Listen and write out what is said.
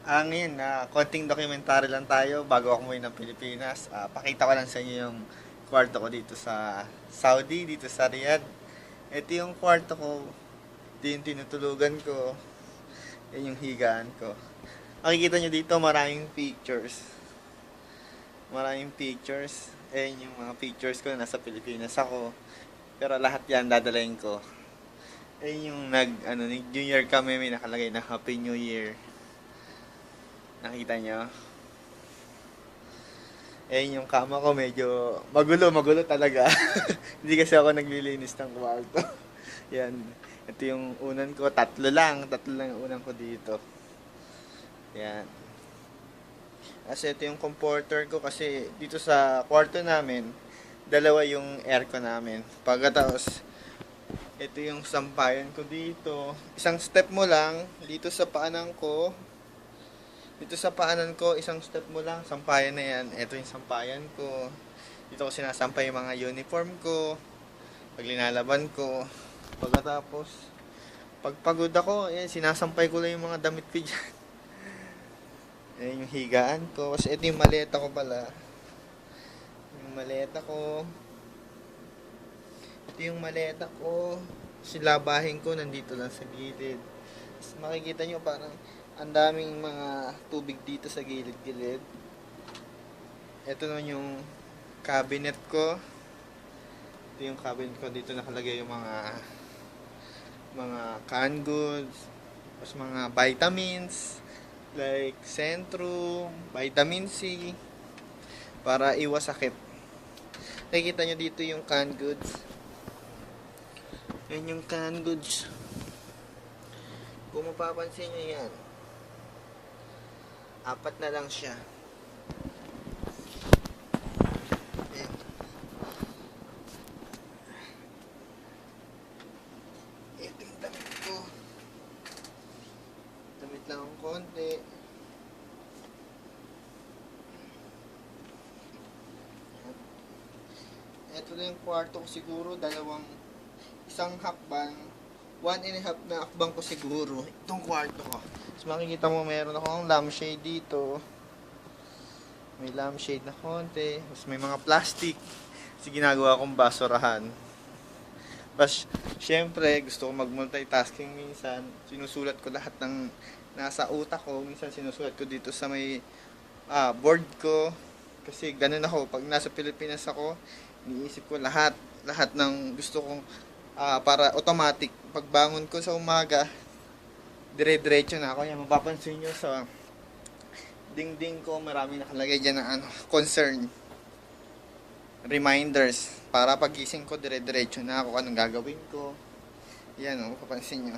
Ngayon na konting documentary lang tayo bago ako umuwi ng Pilipinas. Pakita ko lang sa inyo yung kwarto ko dito sa Saudi, dito sa Riyadh. Ito yung kwarto ko. Ito yung tinutulugan ko. Yan yung higaan ko. Makikita nyo dito maraming pictures. Maraming pictures. Ayan yung mga pictures ko na nasa Pilipinas ako. Pero lahat yan dadalayin ko. Ayan yung New Year kami, may nakalagay na Happy New Year. Nakita nyo? Ayun yung kama ko, medyo magulo talaga. Hindi kasi ako naglilinis ng kwarto. Yan. Ito yung unan ko, tatlo lang yung unan ko dito. Yan. Kasi ito yung comforter ko kasi dito sa kwarto namin, dalawa yung aircon namin. Pagkatapos, ito yung sampayan ko dito. Isang step mo lang, dito sa paanan ko, isang step mo lang, sampayan na yan. Ito yung sampayan ko. Dito ko sinasampay yung mga uniform ko. Pag linalaban ko. Pagkatapos, pag pagod ako, ayan, sinasampay ko lang yung mga damit ko dyan. Ayan yung higaan ko. Kasi ito yung maleta ko pala. Yung maleta ko. Ito yung maleta ko. Silabahin ko, nandito lang sa gilid. Tapos makikita nyo parang ang daming mga tubig dito sa gilid-gilid. Ito naman yung cabinet ko. Ito yung cabinet ko. Dito nakalagay yung mga canned goods. Tapos mga vitamins. Like Centrum, Vitamin C. Para iwas sakit. Nakikita nyo dito yung canned goods. Yan yung canned goods. Kung mapapansin nyo yan. Apat na lang siya. Ayan. Ito yung damit ko. Damit lang ang konti. Ito na yung kwarto ko siguro. Isang hakbang. 1.5 na akbang ko siguro. Itong kwarto ko. So makikita mo meron akong lampshade dito. May lampshade na konti. Tapos may mga plastic. Kasi ginagawa kong basurahan. Tapos syempre gusto ko mag-multitasking minsan. Sinusulat ko lahat ng nasa utak ko. Minsan sinusulat ko dito sa may board ko. Kasi ganun ako. Pag nasa Pilipinas ako, iniisip ko lahat ng gusto kong para automatic pagbangon ko sa umaga, dire-diretso na ako. Yan, mapapansin nyo sa dingding ko, marami nakalagay dyan na concern, reminders, para pagising ko, dire-diretso na ako anong gagawin ko. Yan, mapapansin nyo.